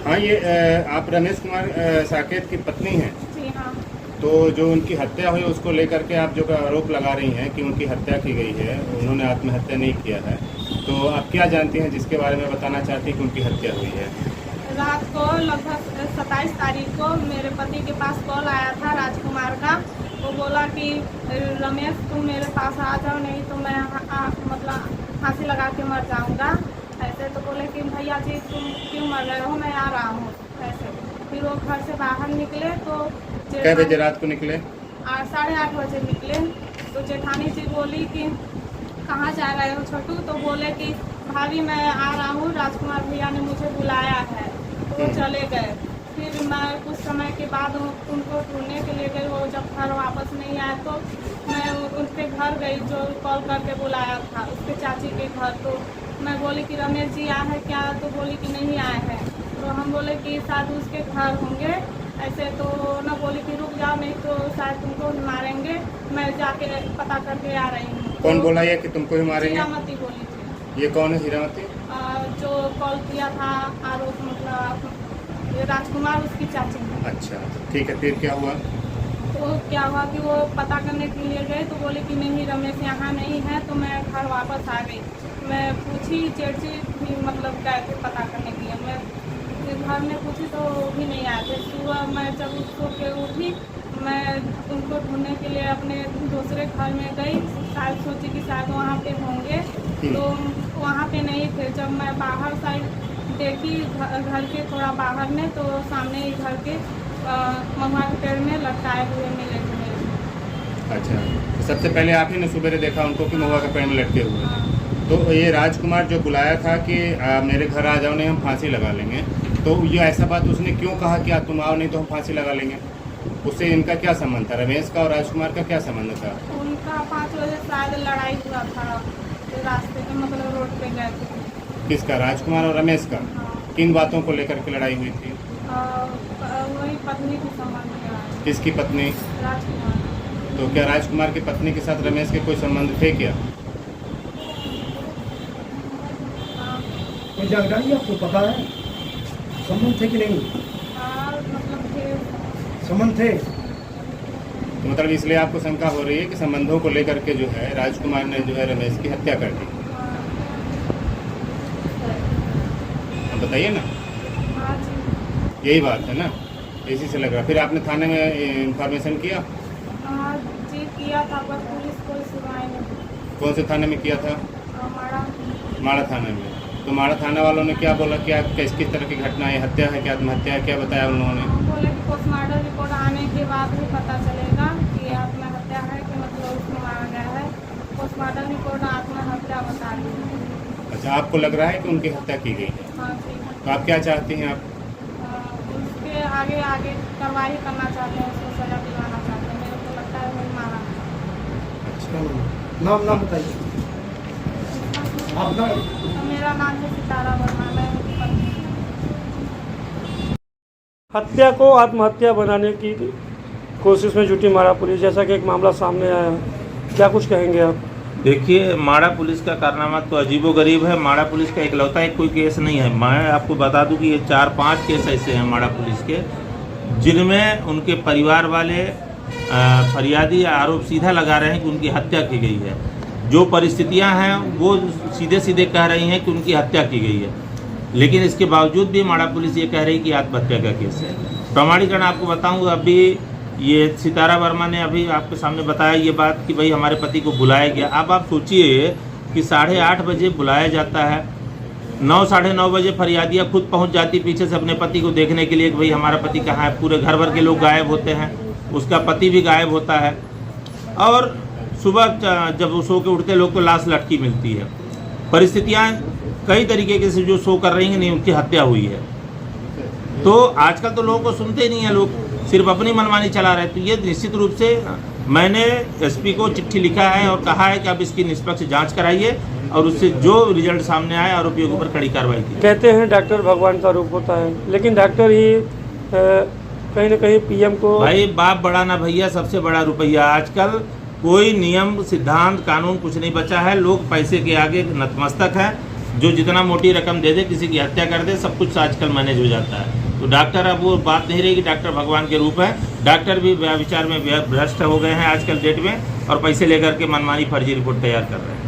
हाँ, ये आप रमेश कुमार साकेत की पत्नी हैं। जी हाँ। तो जो उनकी हत्या हुई उसको लेकर के आप जो आरोप लगा रही हैं कि उनकी हत्या की गई है, उन्होंने आत्महत्या नहीं किया है, तो आप क्या जानती हैं जिसके बारे में बताना चाहती हैं कि उनकी हत्या हुई है? रात को लगभग 27 तारीख को मेरे पति के पास कॉल आया था राजकुमार का। वो बोला कि रमेश तुम मेरे पास आ जाओ, नहीं तो मैं मतलब फांसी लगा के मर जाऊंगा। ऐसे तो बोले कि भैया जी तुम क्यों मर रहे हो, मैं आ रहा हूँ। ऐसे फिर वो घर से बाहर निकले तो कै बजे रात को निकले? 8:30 बजे निकले। तो जेठानी जी बोली कि कहाँ जा रहे हो छोटू, तो बोले कि भाभी मैं आ रहा हूँ, राजकुमार भैया ने मुझे बुलाया है। तो वो चले गए। फिर मैं कुछ समय के बाद उनको ढूंढने के लिए गई। वो जब घर वापस नहीं आए तो मैं उनके घर गई जो कॉल करके बुलाया था, उसके चाची के घर। तो मैं बोली कि रमेश जी आए हैं क्या, तो बोली कि नहीं आए हैं। तो हम बोले कि शायद उसके घर होंगे। ऐसे तो ना बोली कि रुक जाओ, नहीं तो शायद तुमको ही मारेंगे, मैं जाके पता करके आ रही हूँ। कौन तो बोला ये कि तुमको ही मारेंगे? हीरामती बोली थी। ये कौन है हीरामती? जो कॉल किया था आरोप, मतलब ये राजकुमार उसकी चाची है। अच्छा, ठीक है, फिर क्या हुआ? तो क्या हुआ कि वो पता करने के लिए गए तो बोले कि नहीं रमेश यहाँ नहीं है। तो मैं घर वापस आ गई। मैं पूछी चेची भी, मतलब गए थे पता करने के लिए। मैं घर में पूछी तो वो भी नहीं आए थे। सुबह मैं जब सो के उठी, मैं उनको ढूंढने के लिए अपने दूसरे घर में गई। शायद सोची कि शायद वहाँ पे होंगे, तो वहाँ पे नहीं थे। जब मैं बाहर साइड देखी घर के थोड़ा बाहर में, तो सामने ही घर के महुआ के पेड़ में लटकाए हुए मिले थे मेरे। अच्छा, तो सबसे पहले आप ही ने सुबह देखा उनको कि महुआ के पेड़ में लटके हुए थे? हाँ। तो ये राजकुमार जो बुलाया था कि मेरे घर आ जाओ नहीं हम फांसी लगा लेंगे, तो ये ऐसा बात उसने क्यों कहा कि तुम आओ नहीं तो हम फांसी लगा लेंगे? उससे इनका क्या संबंध था? रमेश का और राजकुमार का क्या संबंध था? उनका 5 बजे शायद लड़ाई हुआ था रास्ते में, मतलब रोड पे गए थे। किसका? राजकुमार और रमेश का? हाँ। किन बातों को लेकर के लड़ाई हुई थी? वही पत्नी के संबंध में। किसकी पत्नी? राजकुमार। तो क्या राजकुमार की पत्नी के साथ रमेश के कोई संबंध थे क्या? कोई जानकारी आपको पता है संबंध थे कि नहीं? मतलब थे। संबंध थे। तो मतलब इसलिए आपको शंका हो रही है कि संबंधों को लेकर के जो है राजकुमार ने जो है रमेश की हत्या कर दी? अब बताइए ना। हाँ जी। यही बात है ना, इसी से लग रहा। फिर आपने थाने में इंफॉर्मेशन किया? हाँ जी किया था, पर पुलिस कोई सुनवाई नहीं। कौन से थाने में किया था? माड़ा। माड़ा थाने में। तो माड़ा थाना वालों ने क्या बोला? क्या किस तरह की घटना है? हत्या है कि आत्महत्या है? क्या बताया उन्होंने? बोले कि पोस्टमार्टम रिपोर्ट आने के बाद ही पता चलेगा कि आत्महत्या है कि मतलब उसमें मारा गया है। पोस्टमार्टम रिपोर्ट आत्महत्या बता रही है। अच्छा, आपको लग रहा है कि उनकी हत्या की गई है? हाँ जी। तो आप क्या चाहती हैं? आप उसके आगे कार्रवाई करना चाहते हैं, उसको सजा दिलाना चाहते हैं। मेरे को लगता है वही मारा। अच्छा, नाम बताइए आपका। तो मेरा नाम है सितारा वर्मा, मैं उनकी पत्नी हूँ। हत्या को आत्महत्या बनाने की कोशिश में जुटी माड़ा पुलिस, जैसा कि एक मामला सामने आया है, क्या कुछ कहेंगे आप? देखिए, माड़ा पुलिस का कारनामा तो अजीबोगरीब है। माड़ा पुलिस का इकलौता एक कोई केस नहीं है। मैं आपको बता दूं कि ये 4-5 केस ऐसे हैं माड़ा पुलिस के, जिनमें उनके परिवार वाले फरियादी आरोप सीधा लगा रहे हैं कि उनकी हत्या की गई है। जो परिस्थितियां हैं वो सीधे सीधे कह रही हैं कि उनकी हत्या की गई है, लेकिन इसके बावजूद भी माड़ा पुलिस ये कह रही है कि आत्महत्या का केस है। प्रमाणीकरण आपको बताऊं, अभी ये सितारा वर्मा ने अभी आपके सामने बताया ये बात कि भाई हमारे पति को बुलाया गया। अब आप सोचिए कि 8:30 बजे बुलाया जाता है, 9-9:30 बजे फरियादियाँ खुद पहुंच जाती पीछे से अपने पति को देखने के लिए कि भाई हमारा पति कहाँ है। पूरे घर भर के लोग गायब होते हैं, उसका पति भी गायब होता है, और सुबह जब वो सो के उठते लोग को लाश लटकी मिलती है। परिस्थितियाँ कई तरीके से जो शो कर रही हैं, नहीं उनकी हत्या हुई है। तो आजकल तो लोगों को सुनते ही नहीं है, लोग सिर्फ अपनी मनमानी चला रहे हैं। तो ये निश्चित रूप से मैंने एसपी को चिट्ठी लिखा है और कहा है कि आप इसकी निष्पक्ष जांच कराइए और उससे जो रिजल्ट सामने आए आरोपियों के ऊपर कड़ी कार्रवाई की। कहते हैं डॉक्टर भगवान का रूप होता है, लेकिन डॉक्टर ही कहीं ना कहीं पीएम को। भाई बाप बड़ा ना भैया, सबसे बड़ा रुपया। आजकल कोई नियम सिद्धांत कानून कुछ नहीं बचा है, लोग पैसे के आगे नतमस्तक हैं। जो जितना मोटी रकम दे दे, किसी की हत्या कर दे, सब कुछ आजकल मैनेज हो जाता है। तो डॉक्टर, अब वो बात नहीं रही कि डॉक्टर भगवान के रूप है। डॉक्टर भी विचार में भ्रष्ट हो गए हैं आजकल डेट में, और पैसे लेकर के मनमानी फर्जी रिपोर्ट तैयार कर रहे हैं।